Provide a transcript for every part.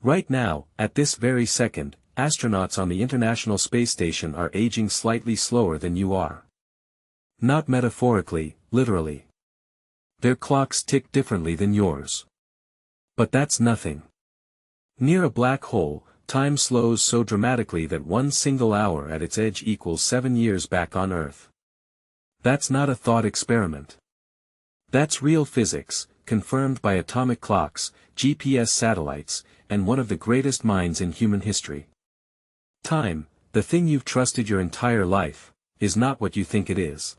Right now, at this very second, astronauts on the International Space Station are aging slightly slower than you are. Not metaphorically, literally. Their clocks tick differently than yours. But that's nothing. Near a black hole, time slows so dramatically that one single hour at its edge equals 7 years back on Earth. That's not a thought experiment. That's real physics, confirmed by atomic clocks, GPS satellites, and one of the greatest minds in human history. Time, the thing you've trusted your entire life, is not what you think it is.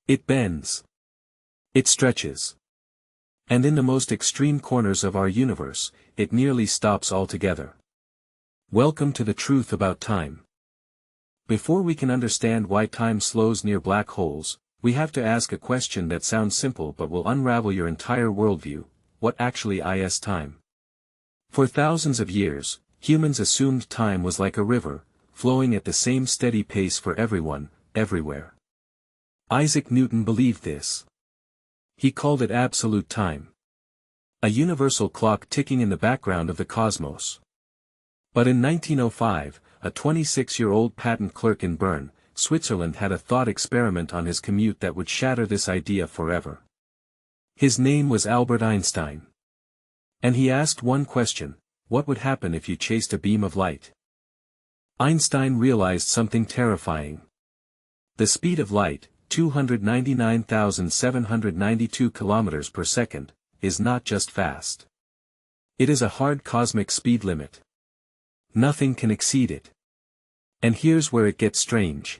It bends. It stretches. And in the most extreme corners of our universe, it nearly stops altogether. Welcome to the truth about time. Before we can understand why time slows near black holes, we have to ask a question that sounds simple but will unravel your entire worldview: what actually is time? For thousands of years, humans assumed time was like a river, flowing at the same steady pace for everyone, everywhere. Isaac Newton believed this. He called it absolute time. A universal clock ticking in the background of the cosmos. But in 1905, a 26-year-old patent clerk in Bern, Switzerland had a thought experiment on his commute that would shatter this idea forever. His name was Albert Einstein. And he asked one question: what would happen if you chased a beam of light? Einstein realized something terrifying. The speed of light, 299,792 kilometers per second, is not just fast. It is a hard cosmic speed limit. Nothing can exceed it. And here's where it gets strange.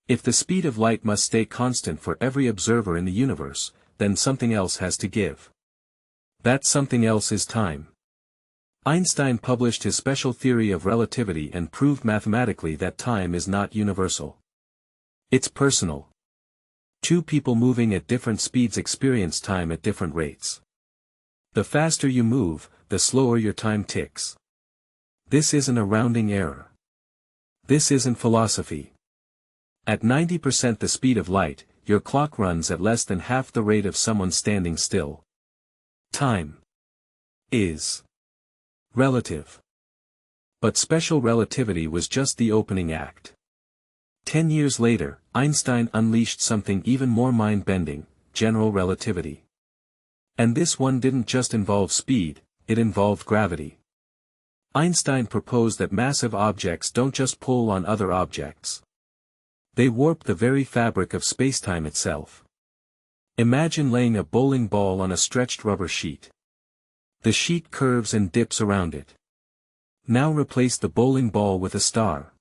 If the speed of light must stay constant for every observer in the universe, then something else has to give. That something else is time. Einstein published his special theory of relativity and proved mathematically that time is not universal. It's personal. Two people moving at different speeds experience time at different rates. The faster you move, the slower your time ticks. This isn't a rounding error. This isn't philosophy. At 90% the speed of light, your clock runs at less than half the rate of someone standing still. Time is relative. But special relativity was just the opening act. 10 years later, Einstein unleashed something even more mind-bending: general relativity. And this one didn't just involve speed, it involved gravity. Einstein proposed that massive objects don't just pull on other objects. They warp the very fabric of spacetime itself. Imagine laying a bowling ball on a stretched rubber sheet. The sheet curves and dips around it. Now replace the bowling ball with a star.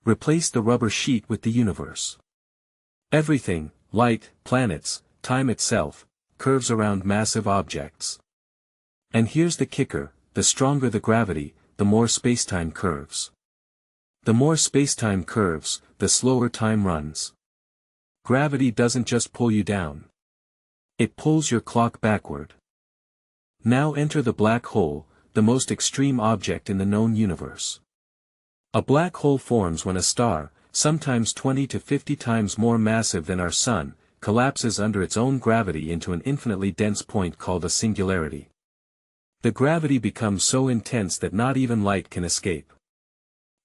Replace the rubber sheet with the universe. Everything, light, planets, time itself, curves around massive objects. And here's the kicker: the stronger the gravity, the more spacetime curves. The more spacetime curves, the slower time runs. Gravity doesn't just pull you down. It pulls your clock backward. Now enter the black hole, the most extreme object in the known universe. A black hole forms when a star, sometimes 20 to 50 times more massive than our Sun, collapses under its own gravity into an infinitely dense point called a singularity. The gravity becomes so intense that not even light can escape.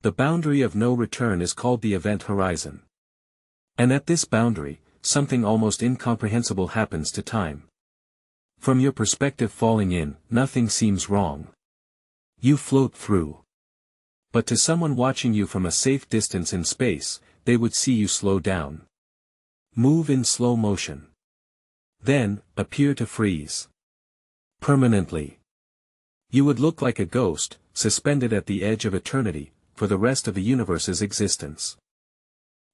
The boundary of no return is called the event horizon. And at this boundary, something almost incomprehensible happens to time. From your perspective falling in, nothing seems wrong. You float through. But to someone watching you from a safe distance in space, they would see you slow down. Move in slow motion. Then, appear to freeze. Permanently. You would look like a ghost, suspended at the edge of eternity, for the rest of the universe's existence.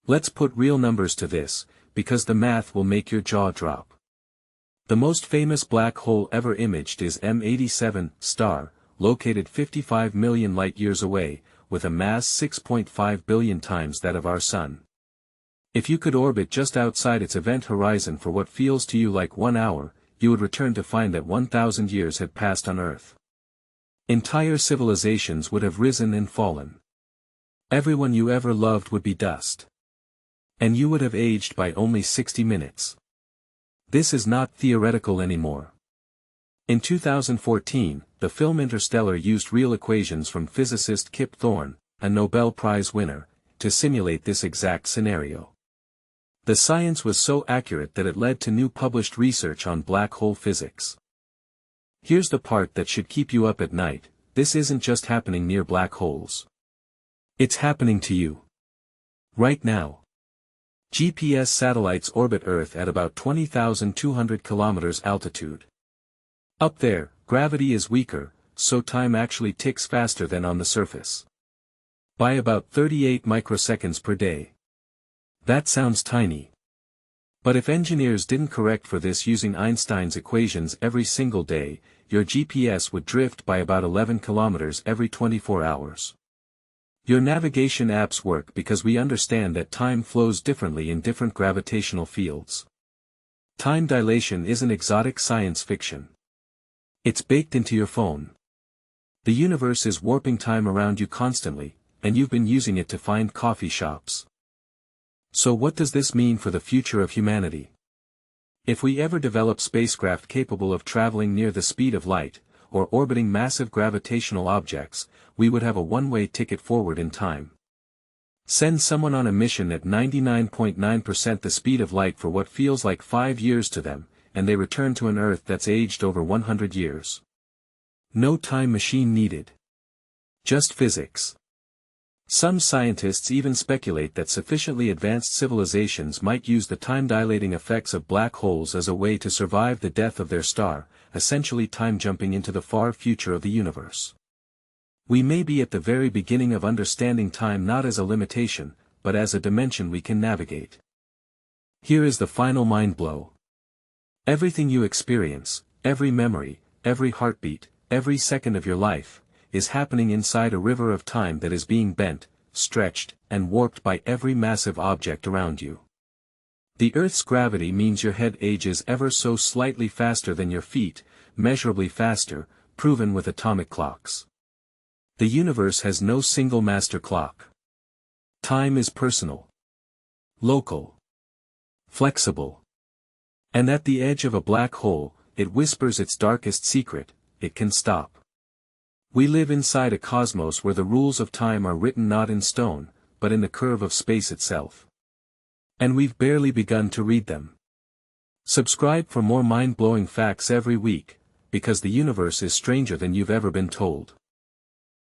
Let's put real numbers to this, because the math will make your jaw drop. The most famous black hole ever imaged is M87 star, located 55 million light-years away, with a mass 6.5 billion times that of our Sun. If you could orbit just outside its event horizon for what feels to you like 1 hour, you would return to find that 1,000 years had passed on Earth. Entire civilizations would have risen and fallen. Everyone you ever loved would be dust. And you would have aged by only 60 minutes. This is not theoretical anymore. In 2014, the film Interstellar used real equations from physicist Kip Thorne, a Nobel Prize winner, to simulate this exact scenario. The science was so accurate that it led to new published research on black hole physics. Here's the part that should keep you up at night: this isn't just happening near black holes. It's happening to you. Right now. GPS satellites orbit Earth at about 20,200 kilometers altitude. Up there, gravity is weaker, so time actually ticks faster than on the surface. By about 38 microseconds per day. That sounds tiny. But if engineers didn't correct for this using Einstein's equations every single day, your GPS would drift by about 11 kilometers every 24 hours. Your navigation apps work because we understand that time flows differently in different gravitational fields. Time dilation isn't exotic science fiction. It's baked into your phone. The universe is warping time around you constantly, and you've been using it to find coffee shops. So what does this mean for the future of humanity? If we ever develop spacecraft capable of traveling near the speed of light, or orbiting massive gravitational objects, we would have a one-way ticket forward in time. Send someone on a mission at 99.9% the speed of light for what feels like 5 years to them, and they return to an Earth that's aged over 100 years. No time machine needed. Just physics. Some scientists even speculate that sufficiently advanced civilizations might use the time-dilating effects of black holes as a way to survive the death of their star, essentially time-jumping into the far future of the universe. We may be at the very beginning of understanding time not as a limitation, but as a dimension we can navigate. Here is the final mind blow. Everything you experience, every memory, every heartbeat, every second of your life, is happening inside a river of time that is being bent, stretched, and warped by every massive object around you. The Earth's gravity means your head ages ever so slightly faster than your feet, measurably faster, proven with atomic clocks. The universe has no single master clock. Time is personal, local, flexible. And at the edge of a black hole, it whispers its darkest secret: it can stop. We live inside a cosmos where the rules of time are written not in stone, but in the curve of space itself. And we've barely begun to read them. Subscribe for more mind-blowing facts every week, because the universe is stranger than you've ever been told.